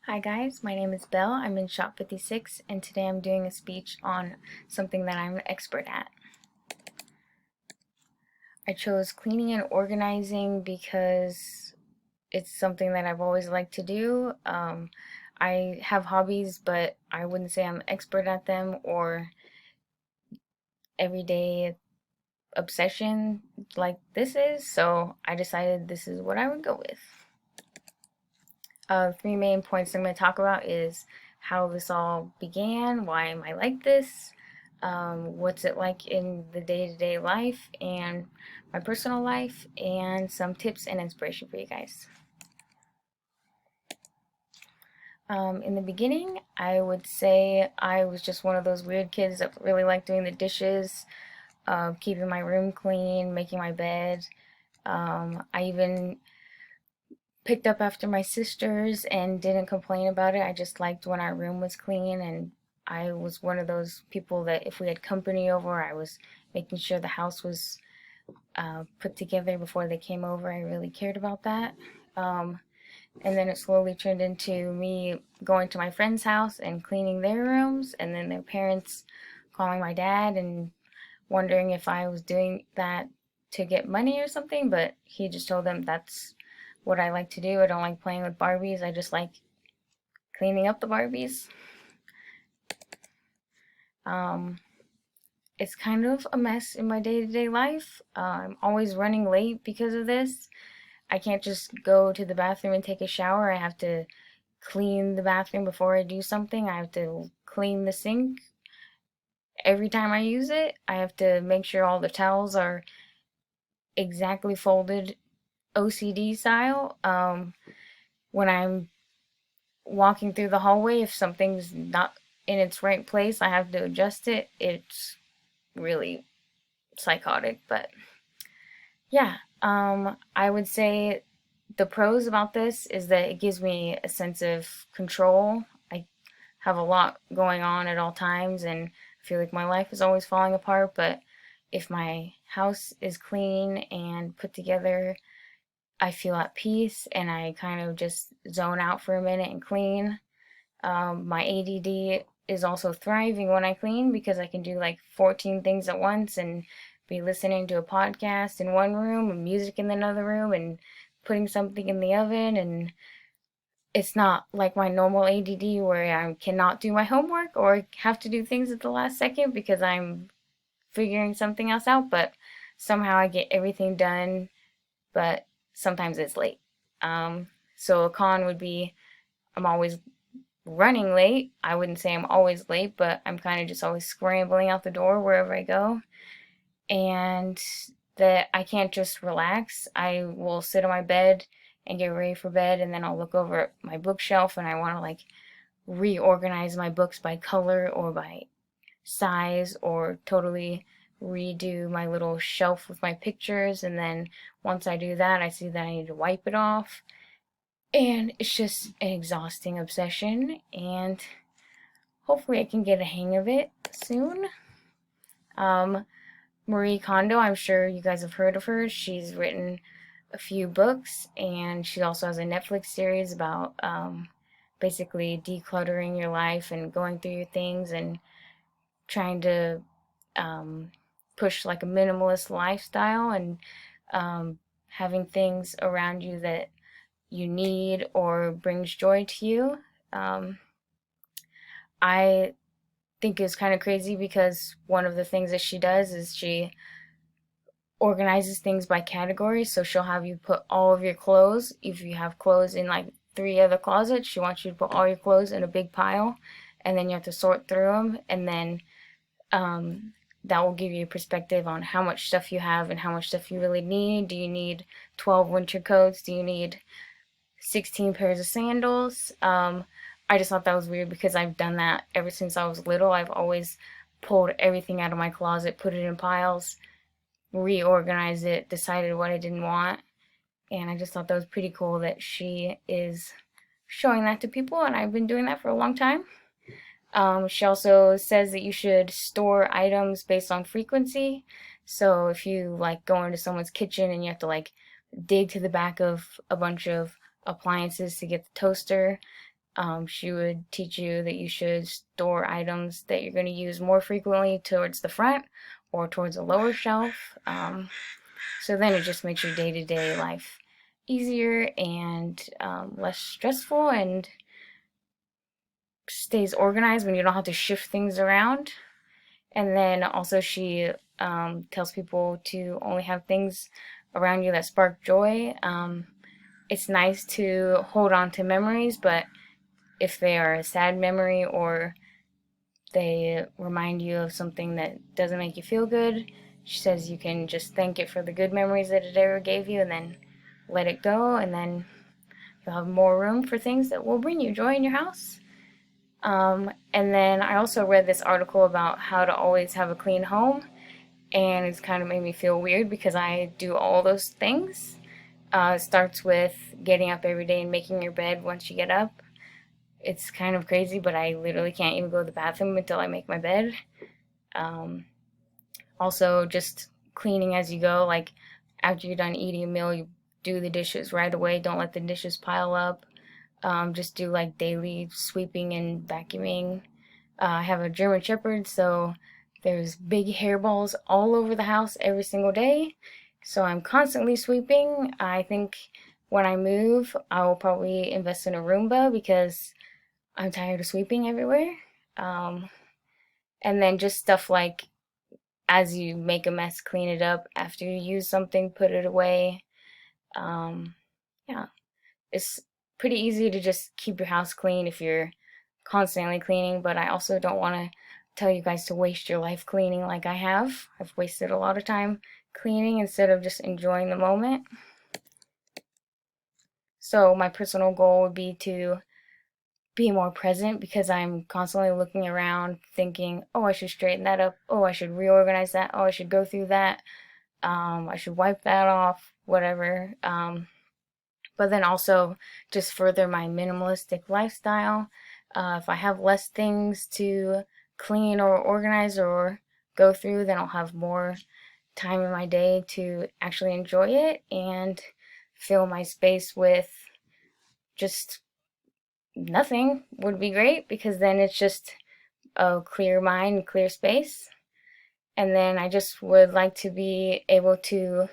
Hi guys, my name is Belle. I'm in shop 56 and today I'm doing a speech on something that I'm an expert at. I chose cleaning and organizing because it's something that I've always liked to do. I have hobbies, but I wouldn't say I'm an expert at them or everyday obsession like this is, so I decided this is what I would go with. Three main points I'm going to talk about is how this all began, why am I like this, what's it like in the day-to-day life and my personal life, and some tips and inspiration for you guys. In the beginning, I would say I was just one of those weird kids that really liked doing the dishes, keeping my room clean, making my bed. I even picked up after my sisters and didn't complain about it. I just liked when our room was clean, and I was one of those people that if we had company over, I was making sure the house was put together before they came over. I really cared about that. And then it slowly turned into me going to my friend's house and cleaning their rooms, and then their parents calling my dad and wondering if I was doing that to get money or something, but he just told them that's what I like to do. I don't like playing with Barbies. I just like cleaning up the Barbies. Um, it's kind of a mess in my day-to-day life. I'm always running late because of this. I can't just go to the bathroom and take a shower. I have to clean the bathroom before I do something. I have to clean the sink every time I use it. I have to make sure all the towels are exactly folded OCD style. When I'm walking through the hallway, if something's not in its right place, I have to adjust it. It's really psychotic, but yeah, I would say the pros about this is that it gives me a sense of control. I have a lot going on at all times, and I feel like my life is always falling apart, but if my house is clean and put together, I feel at peace and I kind of just zone out for a minute and clean. My ADD is also thriving when I clean because I can do like 14 things at once and be listening to a podcast in one room and music in another room and putting something in the oven. And it's not like my normal ADD where I cannot do my homework or have to do things at the last second because I'm figuring something else out, but somehow I get everything done, but sometimes it's late. So a con would be I'm always running late. I wouldn't say I'm always late, but I'm kind of just always scrambling out the door wherever I go. And that I can't just relax. I will sit on my bed and get ready for bed, and then I'll look over at my bookshelf and I want to like reorganize my books by color or by size or totally redo my little shelf with my pictures. And then once I do that, I see that I need to wipe it off. And it's just an exhausting obsession, and hopefully I can get a hang of it soon. Um, Marie Kondo, I'm sure you guys have heard of her. She's written a few books, and she also has a Netflix series about basically decluttering your life and going through your things and trying to um, push like a minimalist lifestyle and having things around you that you need or brings joy to you. I think is kind of crazy because one of the things that she does is she organizes things by categories. So she'll have you put all of your clothes. If you have clothes in like three other closets, she wants you to put all your clothes in a big pile, and then you have to sort through them, and then um, that will give you a perspective on how much stuff you have and how much stuff you really need. Do you need 12 winter coats? Do you need 16 pairs of sandals? I just thought that was weird because I've done that ever since I was little. I've always pulled everything out of my closet, put it in piles, reorganized it, decided what I didn't want, and I just thought that was pretty cool that she is showing that to people, and I've been doing that for a long time. She also says that you should store items based on frequency. So if you like go into someone's kitchen and you have to like dig to the back of a bunch of appliances to get the toaster, She would teach you that you should store items that you're going to use more frequently towards the front or towards a lower shelf. So then it just makes your day-to-day life easier and less stressful, and stays organized when you don't have to shift things around. And then also she tells people to only have things around you that spark joy. It's nice to hold on to memories, but if they are a sad memory or they remind you of something that doesn't make you feel good, she says you can just thank it for the good memories that it ever gave you and then let it go, and then you'll have more room for things that will bring you joy in your house. And then I also read this article about how to always have a clean home, and it's kind of made me feel weird because I do all those things. It starts with getting up every day and making your bed once you get up. It's kind of crazy, but I literally can't even go to the bathroom until I make my bed. Um, Also, just cleaning as you go. Like, after you're done eating a meal, you do the dishes right away. Don't let the dishes pile up. Just do like daily sweeping and vacuuming. I have a German Shepherd, so there's big hairballs all over the house every single day. So I'm constantly sweeping. I think when I move, I will probably invest in a Roomba because I'm tired of sweeping everywhere. Um, and then just stuff like as you make a mess, clean it up. After you use something, put it away. Um, yeah, it's pretty easy to just keep your house clean if you're constantly cleaning, but I also don't want to tell you guys to waste your life cleaning like I have. I've wasted a lot of time cleaning instead of just enjoying the moment. So my personal goal would be to be more present because I'm constantly looking around thinking, oh, I should straighten that up. Oh, I should reorganize that. Oh, I should go through that. I should wipe that off, whatever. But then also just further my minimalistic lifestyle. If I have less things to clean or organize or go through, then I'll have more time in my day to actually enjoy it and fill my space with just nothing would be great, because then it's just a clear mind, clear space. And then I just would like to be able to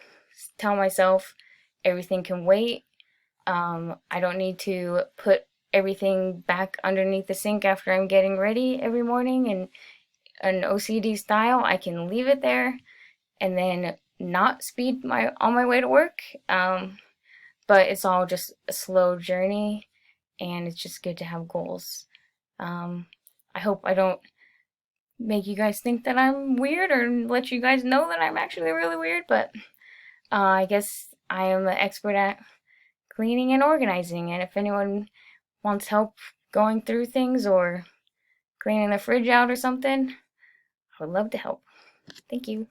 tell myself everything can wait. I don't need to put everything back underneath the sink after I'm getting ready every morning in an OCD style. I can leave it there and then not speed my on my way to work. But it's all just a slow journey, and it's just good to have goals. Um, I hope I don't make you guys think that I'm weird or let you guys know that I'm actually really weird, but I guess I am an expert at cleaning and organizing, and if anyone wants help going through things or cleaning the fridge out or something, I would love to help. Thank you.